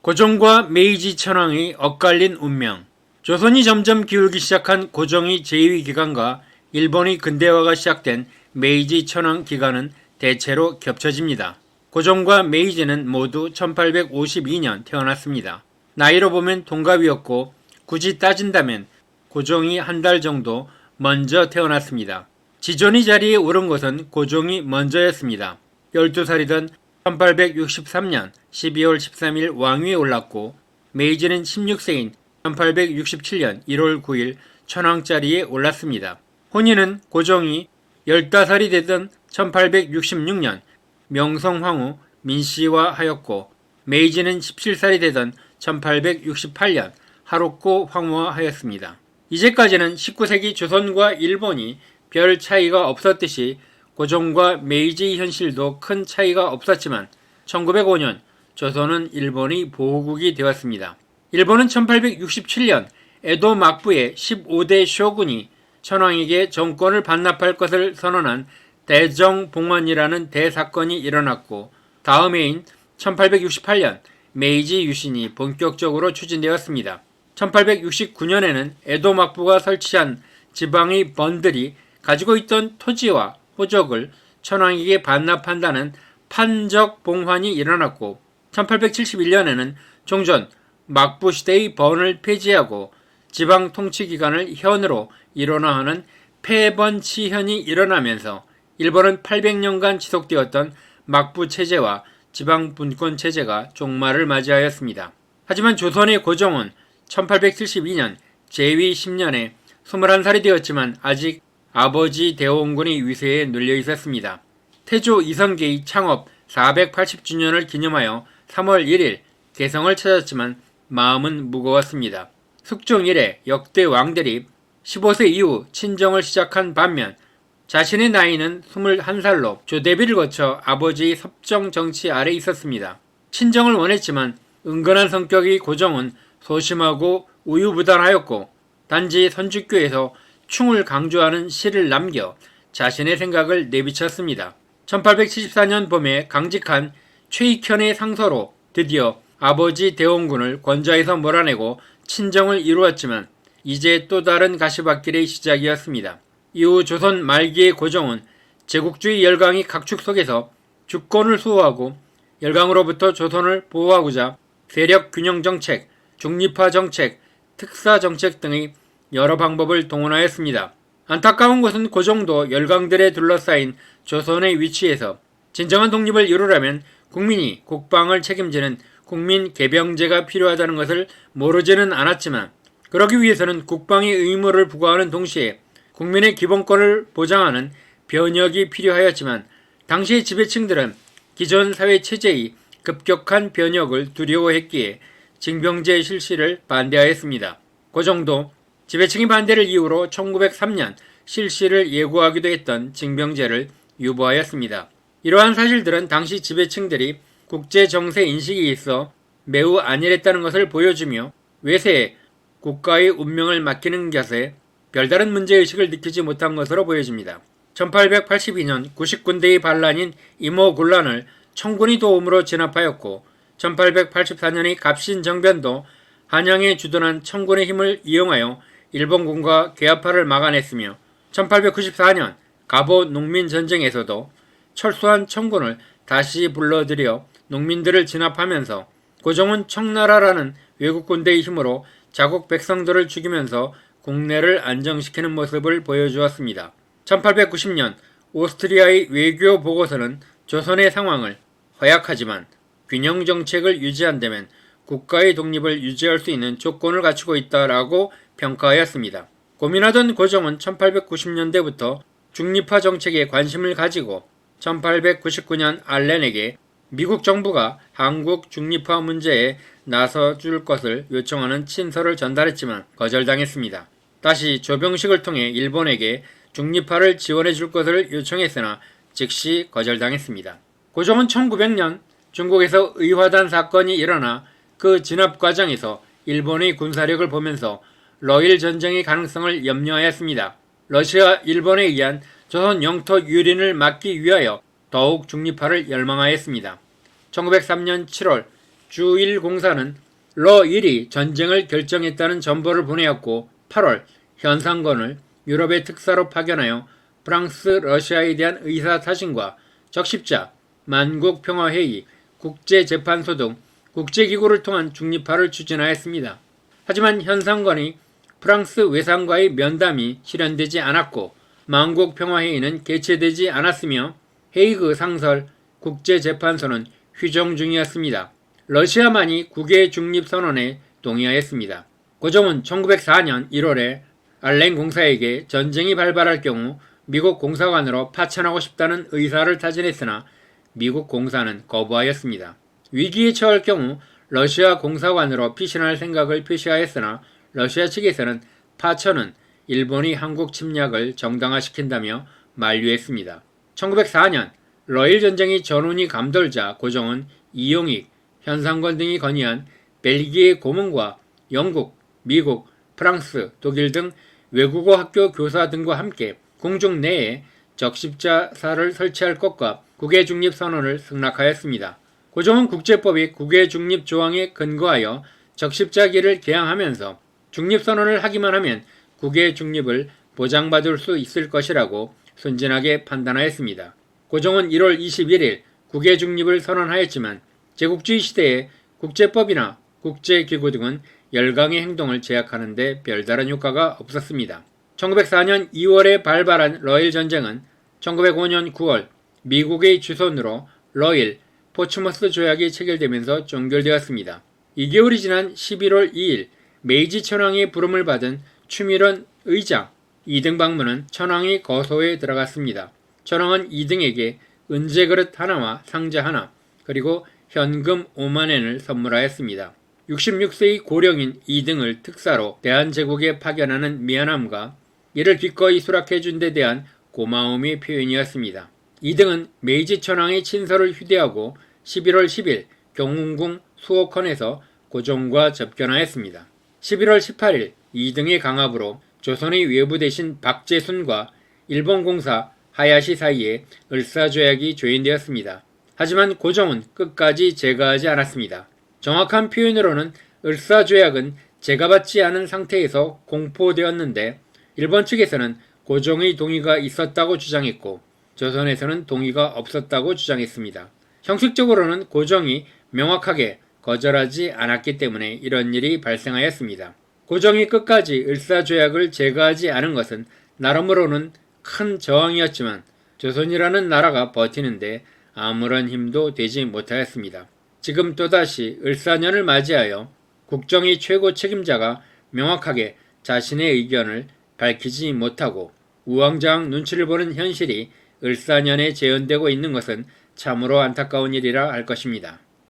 고종과 메이지 천황의 엇갈린 운명. 조선이 점점 기울기 시작한 고종의 제2 기간과 일본의 근대화가 시작된 메이지 천황 기간은 대체로 겹쳐집니다. 고종과 메이지는 모두 1852년 태어났습니다. 나이로 보면 동갑이었고 굳이 따진다면 고종이 한 달 정도 먼저 태어났습니다. 지존이 자리에 오른 것은 고종이 먼저였습니다. 12살이던 1863년 12월 13일 왕위에 올랐고 메이지는 16세인 1867년 1월 9일 천황자리에 올랐습니다. 혼인은 고종이 15살이 되던 1866년 명성황후 민씨와 하였고 메이지는 17살이 되던 1868년 하록고 황후와 하였습니다. 이제까지는 19세기 조선과 일본이 별 차이가 없었듯이 고종과 메이지의 현실도 큰 차이가 없었지만 1905년 조선은 일본의 보호국이 되었습니다. 일본은 1867년 에도 막부에 15대 쇼군이 천황에게 정권을 반납할 것을 선언한 대정봉환이라는 대사건이 일어났고 다음 해인 1868년 메이지 유신이 본격적으로 추진되었습니다. 1869년에는 에도 막부가 설치한 지방의 번들이 가지고 있던 토지와 호적을 천황에게 반납한다는 판적 봉환이 일어났고 1871년에는 종전 막부 시대의 번을 폐지하고 지방 통치 기관을 현으로 일원화하는 폐번치현이 일어나면서 일본은 800년간 지속되었던 막부 체제와 지방 분권 체제가 종말을 맞이하였습니다. 하지만 조선의 고종은 1872년 제위 10년에 21살이 되었지만 아직 아버지 대원군의 위세에 눌려 있었습니다. 태조 이성계의 창업 480주년을 기념하여 3월 1일 개성을 찾았지만 마음은 무거웠습니다. 숙종 이래 역대 왕들이 15세 이후 친정을 시작한 반면 자신의 나이는 21살로 조대비를 거쳐 아버지의 섭정 정치 아래 있었습니다. 친정을 원했지만 은근한 성격의 고종은 소심하고 우유부단하였고 단지 선주교에서 충을 강조하는 시를 남겨 자신의 생각을 내비쳤습니다. 1874년 봄에 강직한 최익현의 상서로 드디어 아버지 대원군을 권좌에서 몰아내고 친정을 이루었지만 이제 또 다른 가시밭길의 시작이었습니다. 이후 조선 말기의 고종은 제국주의 열강이 각축 속에서 주권을 수호하고 열강으로부터 조선을 보호하고자 세력 균형 정책, 중립화 정책, 특사 정책 등의 여러 방법을 동원하였습니다. 안타까운 것은 고종도 열강들에 둘러싸인 조선의 위치에서 진정한 독립을 이루려면 국민이 국방을 책임지는 국민 개병제가 필요하다는 것을 모르지는 않았지만 그러기 위해서는 국방의 의무를 부과하는 동시에 국민의 기본권을 보장하는 변혁이 필요하였지만 당시의 지배층들은 기존 사회 체제의 급격한 변혁을 두려워했기에 징병제 실시를 반대하였습니다. 고종도 지배층의 반대를 이유로 1903년 실시를 예고하기도 했던 징병제를 유보하였습니다. 이러한 사실들은 당시 지배층들이 국제정세 인식이 있어 매우 안일했다는 것을 보여주며 외세에 국가의 운명을 맡기는 것에 별다른 문제의식을 느끼지 못한 것으로 보여집니다. 1882년 90군데의 반란인 임오군란을 청군의 도움으로 진압하였고 1884년의 갑신정변도 한양에 주둔한 청군의 힘을 이용하여 일본군과 괴합화를 막아냈으며 1894년 갑오 농민전쟁에서도 철수한 청군을 다시 불러들여 농민들을 진압하면서 고종은 청나라라는 외국군대의 힘으로 자국 백성들을 죽이면서 국내를 안정시키는 모습을 보여주었습니다. 1890년 오스트리아의 외교 보고서는 조선의 상황을 허약하지만 균형 정책을 유지한다면 국가의 독립을 유지할 수 있는 조건을 갖추고 있다라고 평가하였습니다. 고민하던 고종은 1890년대부터 중립화 정책에 관심을 가지고 1899년 알렌에게 미국 정부가 한국 중립화 문제에 나서줄 것을 요청하는 친서를 전달했지만 거절당했습니다. 다시 조병식을 통해 일본에게 중립화를 지원해 줄 것을 요청했으나 즉시 거절당했습니다. 고종은 1900년 중국에서 의화단 사건이 일어나 그 진압 과정에서 일본의 군사력을 보면서 러일 전쟁의 가능성을 염려하였습니다. 러시아, 일본에 의한 조선 영토 유린을 막기 위하여 더욱 중립화를 열망하였습니다. 1903년 7월 주1공사는 러1이 전쟁을 결정했다는 전보를 보내었고 8월 현상건을 유럽의 특사로 파견하여 프랑스, 러시아에 대한 의사타신과 적십자, 만국평화회의, 국제재판소 등 국제기구를 통한 중립화를 추진하였습니다. 하지만 현상건이 프랑스 외상과의 면담이 실현되지 않았고 만국평화회의는 개최되지 않았으며 헤이그 상설 국제재판소는 휴정 중이었습니다. 러시아만이 국외 중립선언에 동의하였습니다. 고종은 1904년 1월에 알렌 공사에게 전쟁이 발발할 경우 미국 공사관으로 파견하고 싶다는 의사를 타진했으나 미국 공사는 거부하였습니다. 위기에 처할 경우 러시아 공사관으로 피신할 생각을 표시하였으나 러시아 측에서는 파천은 일본이 한국 침략을 정당화시킨다며 만류했습니다. 1904년 러일 전쟁이 전운이 감돌자 고종은 이용익, 현상건 등이 건의한 벨기에 고문과 영국, 미국, 프랑스, 독일 등 외국어 학교 교사 등과 함께 궁중 내에 적십자사를 설치할 것과 국외중립선언을 승낙하였습니다. 고종은 국제법이 국외중립 조항에 근거하여 적십자기를 개항하면서 중립선언을 하기만 하면 국외중립을 보장받을 수 있을 것이라고 순진하게 판단하였습니다. 고종은 1월 21일 국외중립을 선언하였지만 제국주의 시대에 국제법이나 국제기구 등은 열강의 행동을 제약하는 데 별다른 효과가 없었습니다. 1904년 2월에 발발한 러일 전쟁은 1905년 9월 미국의 주선으로 러일, 포츠머스 조약이 체결되면서 종결되었습니다. 2개월이 지난 11월 2일 메이지 천황의 부름을 받은 추밀원 의장 이등 방문은 천황의 거소에 들어갔습니다. 천황은 이등에게 은제그릇 하나와 상자 하나 그리고 현금 5만엔을 선물하였습니다. 66세의 고령인 이등을 특사로 대한제국에 파견하는 미안함과 이를 기꺼이 수락해준 데 대한 고마움의 표현이었습니다. 이등은 메이지 천황의 친서를 휴대하고 11월 10일 경운궁 수호컨에서 고종과 접견하였습니다. 11월 18일 이등의 강압으로 조선의 외부 대신 박재순과 일본 공사 하야시 사이에 을사조약이 조인되었습니다. 하지만 고종은 끝까지 제거하지 않았습니다. 정확한 표현으로는 을사조약은 제거받지 않은 상태에서 공포되었는데 일본 측에서는 고종의 동의가 있었다고 주장했고 조선에서는 동의가 없었다고 주장했습니다. 형식적으로는 고종이 명확하게 거절하지 않았기 때문에 이런 일이 발생하였습니다. 고종이 끝까지 을사조약을 제거하지 않은 것은 나름으로는 큰 저항이었지만 조선이라는 나라가 버티는데 아무런 힘도 되지 못하였습니다. 지금 또다시 을사년을 맞이하여 국정의 최고 책임자가 명확하게 자신의 의견을 밝히지 못하고 우왕좌왕 눈치를 보는 현실이 을사년에 재현되고 있는 것은 참으로 안타까운 일이라 할 것입니다.